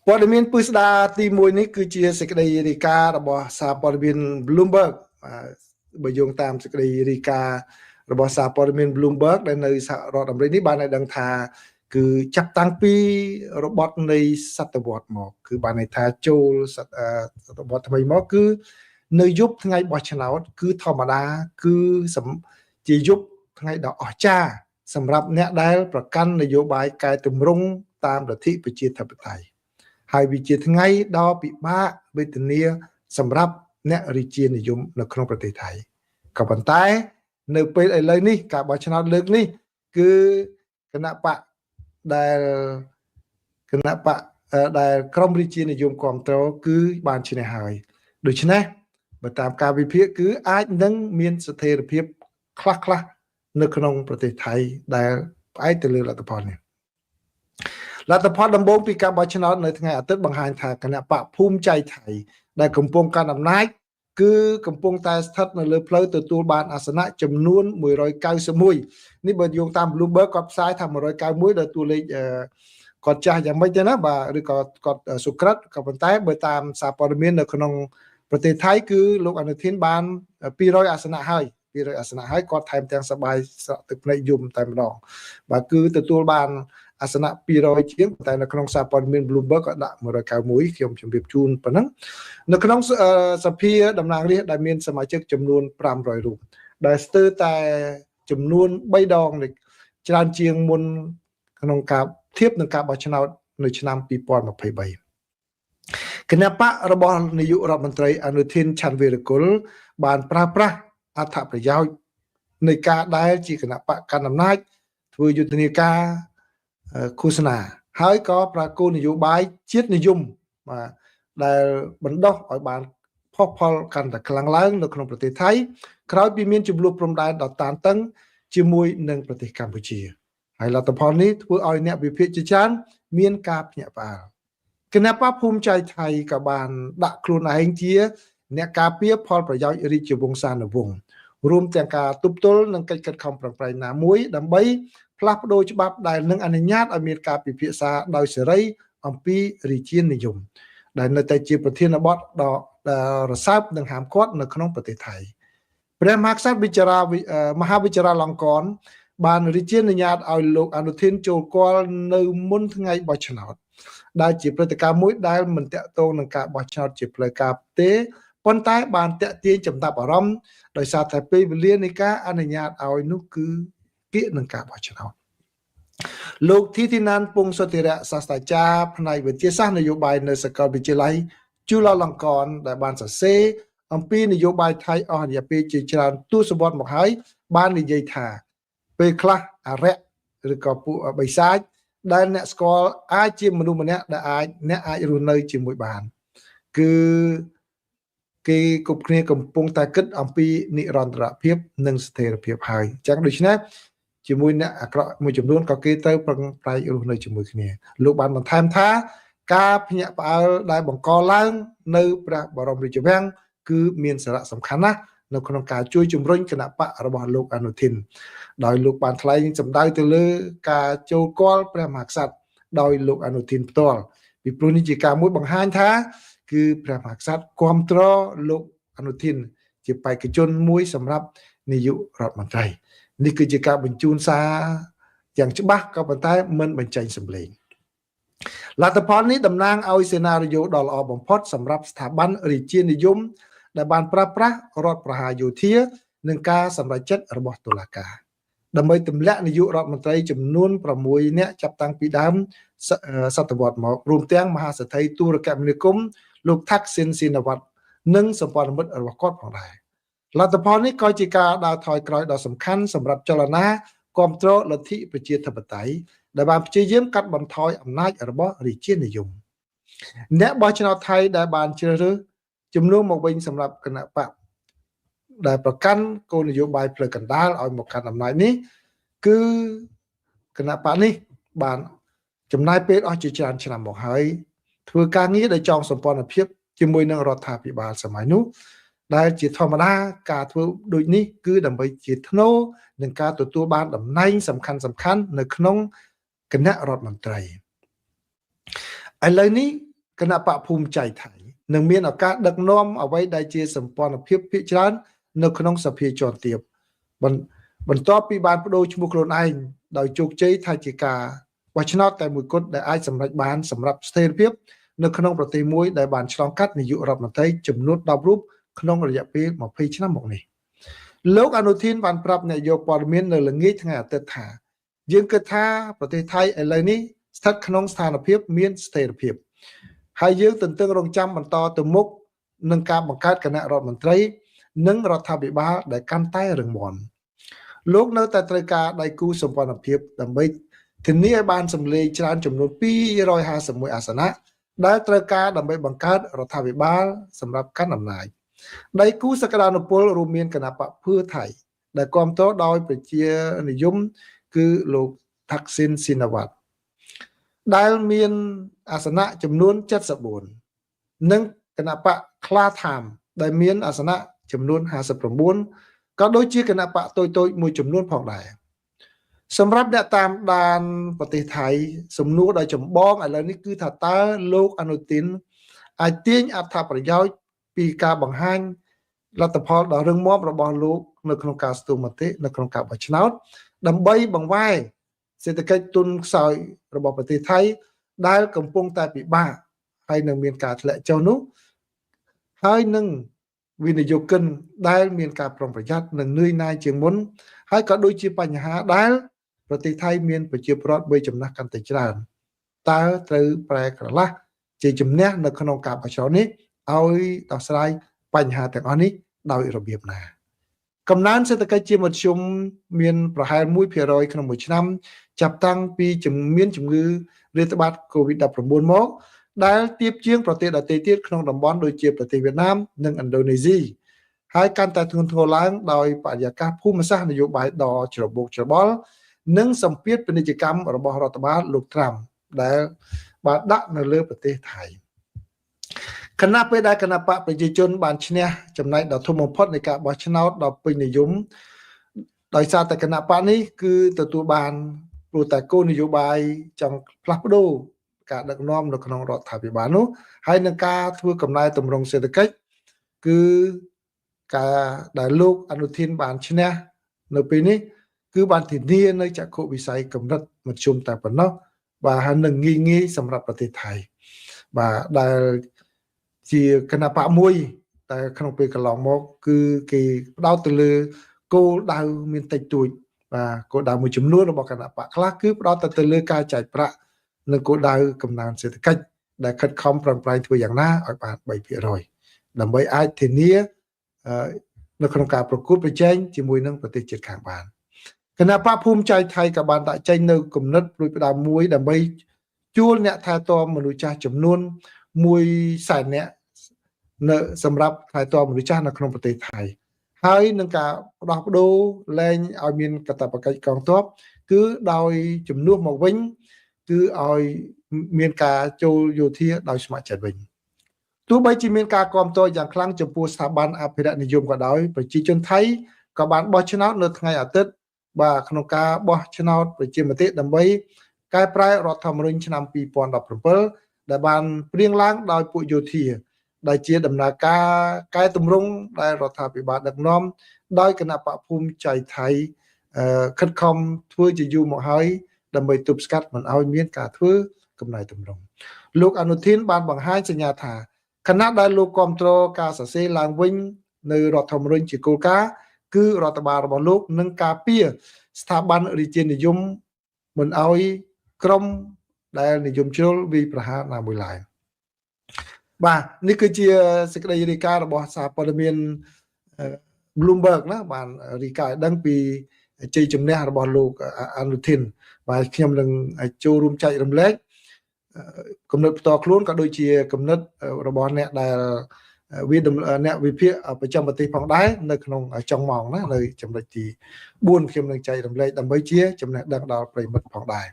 ព័ត៌មានពិស្ដាទី1នេះគឺជាសេចក្តីរាយការណ៍របស់សារព័ត៌មាន Bloomberg បើយោងតាមសេចក្តីរាយការណ៍របស់សារព័ត៌មាន Bloomberg ដែលនៅសហរដ្ឋអាមេរិកនេះបានឲ្យដឹងថាគឺចាប់តាំងពីរបត់នៃសតវត្សមកគឺបានន័យថាចូលសតវត្សថ្មីមកគឺនៅយប់ថ្ងៃបោះឆ្នោតគឺធម្មតាគឺជាយប់ថ្ងៃដ៏អស្ចារ្យសម្រាប់អ្នកដែលប្រកាន់នយោបាយកែតម្រង់តាមលទ្ធិប្រជាធិបតេយ្យហើយវាជាថ្ងៃដ៏ពិបាកវេទនាសម្រាប់អ្នករាជានិយមនៅក្នុងប្រទេសថៃក៏ប៉ុន្តែនៅពេលឥឡូវនេះការបោះឆ្នោតលើកនេះគឺគណៈបកដែលក្រមរាជានិយមគ្រប់គ្រងគឺបានឈ្នះហើយដូច្នេះបើតាមការវិភាគគឺអាចនឹងមានស្ថិរភាពខ្លះនៅក្នុងប្រទេសថៃដែលផ្អែកទៅលើលទ្ធផលនេះលទ្ធផលដំបូងពីការបោះឆ្នោតនៅថ្ងៃអាទិត្យបង្ហាញថាគណៈបកភូមិใจថៃដែលកំពុងកាន់អំណាចគឺកំពុងតែស្ថិតនៅលើផ្លូវទទួលបានអាសនៈចំនួន191នេះបើយោងតាម Bloomberg គាត់ផ្សាយថា191ដល់តួលេខគាត់ចាស់យ៉ាងម៉េចទៅណាបាទឬក៏គាត់សុក្រិតក៏ប៉ុន្តែបើតាមសារព័ត៌មាននៅក្នុងប្រទេសថៃគឺលោកអនុทินបាន200អាសនៈហើយ200អាសនៈហើយគាត់ថែមទាំងសបាយស្រក់ទឹកភ្នែកយំតែម្ដងបាទគឺទទួលបានអាសនៈ200ជាងតែនៅក្នុងសារព័ត៌មាន Bloomberg ក៏ដាក់191ខ្ញុំជម្រាបជូនប៉ុណ្ណឹងនៅក្នុងសភាតំណាងរាស្ត្រដែលមានសមាជិកចំនួន500រូបដែលស្ទើរតែចំនួន3ដងច្រើនជាងមុនក្នុងការធៀបនឹងការបោះឆ្នោតនៅឆ្នាំ2023គណៈបករបស់នាយករដ្ឋមន្ត្រីអនុทินឆាន់វីរគុលបានប្រើប្រាស់អត្ថប្រយោជន៍នៃការដែលជាគណៈបកកណ្ដាលអំណាចធ្វើយុទ្ធនាការឃោសនាហើយក៏ប្រគល់នយោបាយជាតិនិយមបាទដែលបណ្ដោះឲ្យបានផុសផុលកាន់តែខ្លាំងឡើងនៅក្នុងប្រទេសថៃក្រោយពីមានចំនួនព្រំដែនដ៏តានតឹងជាមួយនឹងប្រទេសកម្ពុជាហើយលទ្ធផលនេះធ្វើឲ្យអ្នកវិភាគជាច្រើនមានការភ្ញាក់ផ្អើលគណៈបកភូមិใจថៃក៏បានដាក់ខ្លួនឯងជាអ្នកការពារផលប្រយោជន៍រាជវង្សានុវង្សរួមទាំងការទប់ទល់នឹងកិច្ចខិតខំប្រឹងប្រែងណាមួយដើម្បីផ្លាស់ប្ដូរច្បាប់ដែលនឹងអនុញ្ញាតឲ្យមានការពិភាក្សាដោយសេរីអំពីរាជានិយមដែលនៅតែជាប្រធានបទដ៏រសើបនិងហាមឃាត់នៅក្នុងប្រទេសថៃព្រះមហាក្សត្រមហាវិចារាលង្កនបានរាជានុញ្ញាតឲ្យលោកអនុทินចូលគាល់នៅមុនថ្ងៃបោះឆ្នោតដែលជាព្រឹត្តិការណ៍មួយដែលមិនតាក់ទងនឹងការបោះឆ្នោតជាផ្លូវការទេប៉ុន្តែបានតាក់ទាញចំណាប់អារម្មណ៍ដោយសារតែពេលវេលានៃការអនុញ្ញាតឲ្យនោះគឺគៀកនឹងការបោះឆ្នោតលោកធីទីណានពងសុតិរៈសាស្ត្រាចារ្យផ្នែកវិទ្យាសាស្ត្រនយោបាយនៅសាកលវិទ្យាល័យជូឡាឡង់កនដែលបានសរសេរអំពីនយោបាយថៃអស់រយៈពេលជាច្រើនទសវត្សរ៍មកហើយបាននិយាយថាពេលខ្លះអរិយឬក៏ពួកបិសាចដែលអ្នកស្គាល់អាចជាមនុស្សម្នាក់ដែលអ្នកអាចរស់នៅជាមួយបានគឺគេគ្រប់គ្នាកំពុងតែគិតអំពីនិរន្តរភាពនិងស្ថិរភាពហើយអញ្ចឹងដូច្នេះជាមួយអ្នកអាក្រក់មួយចំនួនក៏គេទៅប្រឹងប្រែងរស់នៅជាមួយគ្នាលោកបានបន្ថែមថាការភ្ញាក់ផ្អើលដែលបង្កឡើងនៅព្រះបរមរាជវាំងគឺមានសារៈសំខាន់ណាស់នៅក្នុងការជួយជំរុញគណៈបករបស់លោកអនុทิនដោយលោកបានថ្លែងសម្ដៅទៅលើការចូលគាល់ព្រះមហាក្សត្រដោយលោកអនុทิនផ្ទាល់ពីព្រោះនេះជាការមួយបង្ហាញថាគឺព្រះមហាក្សត្រគាំទ្រលោកអនុทินជាបេក្ខជនមួយសម្រាប់នាយករដ្ឋមន្ត្រីនេះគឺជាការបញ្ជូនសារយ៉ាងច្បាស់ក៏ប៉ុន្តែមិនបញ្ចេញសម្លេងលទ្ធផលនេះតំណាងឲ្យសេណារីយ៉ូដ៏ល្អបំផុតសម្រាប់ស្ថាប័នរាជានិយមដែលបានប្រើប្រាស់រដ្ឋប្រហារយោធានិងការសម្រេចចិត្តរបស់តុលាការដើម្បីទម្លាក់នាយករដ្ឋមន្ត្រីចំនួន6នាក់ចាប់តាំងពីដើមសតវត្សមករួមទាំងមហាសេដ្ឋីទូរគមនាគមន៍លោកថាក់ស៊ីនស៊ីណាវ៉ាត់និងសម្ព័ន្ធមិត្តរបស់គាត់ផងដែរលទ្ធផលនេះក៏ជាការដើរថយក្រោយដ៏សំខាន់សម្រាប់ចលនាគ្រប់គ្រងលទ្ធិប្រជាធិបតេយ្យដែលបានព្យាយាមកាត់បន្ថយអំណាចរបស់រាជានិយមអ្នកបោះឆ្នោតថៃដែលបានជ្រើសរើសជំនួសមកវិញសម្រាប់គណៈបកដែលប្រកាន់គោលនយោបាយផ្លូវកណ្ដាលឲ្យមកកាន់អំណាចនេះគឺគណៈបកនេះបានចំណាយពេលអស់ជាច្រើនឆ្នាំមកហើយធ្វើការងារដោយចងសម្ព័ន្ធភាពជាមួយនឹងរដ្ឋាភិបាលសម័យនោះដែលជាធម្មតាការធ្វើដូចនេះគឺដើម្បីជាធ្នូនឹងការទទួលបានតំណែងសំខាន់នៅក្នុងគណៈរដ្ឋមន្ត្រីឥឡូវនេះ គណៈបកភូមិใจថៃនឹងមានឱកាសដឹកនាំអ្វីដែលជាសម្ព័ន្ធភាពភាគច្រើននៅក្នុងសភាជាន់ទាបបន្ទាប់ពីបានបដូរឈ្មោះខ្លួនឯងដោយជោគជ័យថាជាការបោះឆ្នោតតែមួយគត់ដែលអាចសម្រេចបានសម្រាប់ស្ថិរភាពនៅក្នុងប្រទេសមួយដែលបានឆ្លងកាត់នាយករដ្ឋមន្ត្រីចំនួន10រូបក្នុងរយៈពេល20ឆ្នាំមកនេះលោកអនុทิនបានប្រាប់អ្នកយកព័ត៌មាននៅល្ងាចថ្ងៃអាទិត្យថាយើងគិតថាប្រទេសថៃឥឡូវនេះស្ថិតក្នុងស្ថានភាពមានស្ថិរភាពហើយយើងទន្ទឹងរង់ចាំបន្តទៅមុខនឹងការបង្កើតគណៈរដ្ឋមន្ត្រីនិងរដ្ឋាភិបាលដែលកាន់តែរឹងមាំលោកនៅតែត្រូវការដៃគូសម្ព័ន្ធភាពដើម្បីធានាឲ្យបានសម្លេងច្រើនចំនួន251អាសនៈដែលត្រូវការដើម្បីបង្កើតរដ្ឋាភិបាលសម្រាប់កាន់អំណាចដៃគូសក្តានុពលរួមមានគណៈបកភឿថៃដែលគាំទ្រដោយប្រជានិយមគឺលោកថាក់ស៊ីនស៊ីណាវ៉ាត់ដែលមានអាសនៈចំនួន74និងគណៈបកខ្លាថាមដែលមានអាសនៈចំនួន59ក៏ដូចជាគណៈបកតូចៗមួយចំនួនផងដែរសម្រាប់អ្នកតាមដានប្រទេសថៃសំណួរដែលចម្បងឥឡូវនេះគឺថាតើលោកអនុทินអាចទាញអត្ថប្រយោជន៍ពីការបង្ហាញលទ្ធផលដ៏រឹងមាំរបស់លោកនៅក្នុងការស្ទង់មតិនៅក្នុងការបោះឆ្នោតដើម្បីបង្វែរសេដ្ឋកិច្ចទុនខ្សោយរបស់ប្រទេសថៃដែលកំពុងតែពិបាកហើយនឹងមានការធ្លាក់ចុះនោះហើយនឹងវិនិយោគិនដែលមានការប្រុងប្រយ័ត្ននិងនឿយណាយជាងមុនហើយក៏ដូចជាបញ្ហាដែលប្រទេសថៃមានប្រជាពលរដ្ឋវ័យចំណាស់កាន់តែច្រើនតើត្រូវប្រែក្រឡាស់ជាជំនះនៅក្នុងការបោះឆ្នោតនេះឲ្យដោះស្រាយបញ្ហាទាំងអស់នេះដោយរបៀបណាកំណើនសេដ្ឋកិច្ចជាមធ្យមមានប្រហែល 1% ក្នុងមួយឆ្នាំចាប់តាំងពីមានជំងឺរាតត្បាត COVID-19 មកដែលទាបជាងប្រទេសដទៃទៀតក្នុងតំបន់ដូចជាប្រទេសវៀតណាមនិងឥណ្ឌូនេស៊ីហើយកាន់តែធ្ងន់ធ្ងរឡើងដោយបរិយាកាសភូមិសាស្ត្រនយោបាយដ៏ច្របូកច្របល់និងសម្ពាធពាណិជ្ជកម្មរបស់រដ្ឋបាលលោកត្រាំដែលបានដាក់នៅលើប្រទេសថៃគណៈពេលដែលគណៈបកប្រជាជនបានឈ្នះចំណែកដ៏ធំបំផុតនៃការបោះឆ្នោតដ៏ពេញនិយមដោយសារតែគណៈបកនេះគឺទទួលបានព្រោះតែគោលនយោបាយចង់ផ្លាស់ប្ដូរការដឹកនាំនៅក្នុងរដ្ឋាភិបាលនោះហើយនឹងការធ្វើកំណែតម្រង់សេដ្ឋកិច្ចគឺការដែលលោកអនុทินបានឈ្នះនៅពេលនេះគឺបានធានានៅចក្ខុវិស័យកម្រិតមធ្យមតែប៉ុណ្ណោះបាទហើយនឹងងាយសម្រាប់ប្រទេសថៃបាទដែលជាគណៈបកមួយតែក្នុងពេលកន្លងមកគឺគេផ្ដោតទៅលើគោលដៅមានតិចតួចបាទគោលដៅមួយចំនួនរបស់គណៈបកខ្លះគឺផ្ដោតទៅលើការចាយប្រាក់និងគោលដៅកំណើនសេដ្ឋកិច្ចដែលខិតខំប្រឹងប្រែងធ្វើយ៉ាងណាឲ្យបាន 3% ដើម្បីអាចធានានៅក្នុងការប្រកួតប្រជែងជាមួយនឹងប្រទេសជិតខាងបានគណៈបកភូមិใจថៃក៏បានដាក់ចេញនៅគំនិតព្រួយផ្ដើមមួយដើម្បីជួលអ្នកថែទាំមនុស្សចាស់ចំនួន100,000 នាក់នៅសម្រាប់ថែទាំមនុស្សចាស់នៅក្នុងប្រទេសថៃហើយនឹងការផ្ដោះប្ដូរលែងឲ្យមានកាតព្វកិច្ចកងទ័ពគឺដោយជំនួសមកវិញគឺឲ្យមានការចូលយោធាដោយស្ម័គ្រចិត្តវិញទោះបីជាមានការគាំទ្រយ៉ាងខ្លាំងចំពោះស្ថាប័នអភិរក្សនិយមក៏ដោយប្រជាជនថៃក៏បានបោះឆ្នោតនៅថ្ងៃអាទិត្យបាទក្នុងការបោះឆ្នោតប្រជាមតិដើម្បីកែប្រែរដ្ឋធម្មនុញ្ញឆ្នាំ2017ដែលបានព្រៀងឡើងដោយពួកយោធាដែលជាដំណើរការកែតម្រង់ដែលរដ្ឋាភិបាលដឹកនាំដោយគណៈបកភូមិใจថៃខិតខំធ្វើជាយូរមកហើយដើម្បីទប់ស្កាត់មិនឲ្យមានការធ្វើកំណែតម្រង់លោកអនុทินបានបង្ហាញសញ្ញាថាគណៈដែលលោកគ្រប់គ្រងការសរសេរឡើងវិញនៅរដ្ឋធម្មនុញ្ញជាគោលការណ៍គឺរដ្ឋបាលរបស់លោកនឹងការពារស្ថាប័នរាជានិយមមិនឲ្យក្រុមដែលនិយមជ្រុលវាយប្រហារណាមួយឡើយបាទនេះគឺជាសេចក្តីរាយការណ៍របស់សារព័ត៌មាន Bloomberg ណាបានរាយការណ៍ឲ្យដឹងពីជ័យជំនះរបស់លោកអនុทิនបាទខ្ញុំនឹងចូលរួមចែករំលែកគំនិតផ្ទាល់ខ្លួនក៏ដូចជាគំនិតរបស់អ្នកដែលអ្នកវិភាគប្រចាំប្រទេសផងដែរនៅក្នុងចុងម៉ោងណានៅចំណុចទី4ខ្ញុំនឹងចែករំលែកដើម្បីជាចំណេះដឹងដល់ប្រិយមិត្តផងដែរ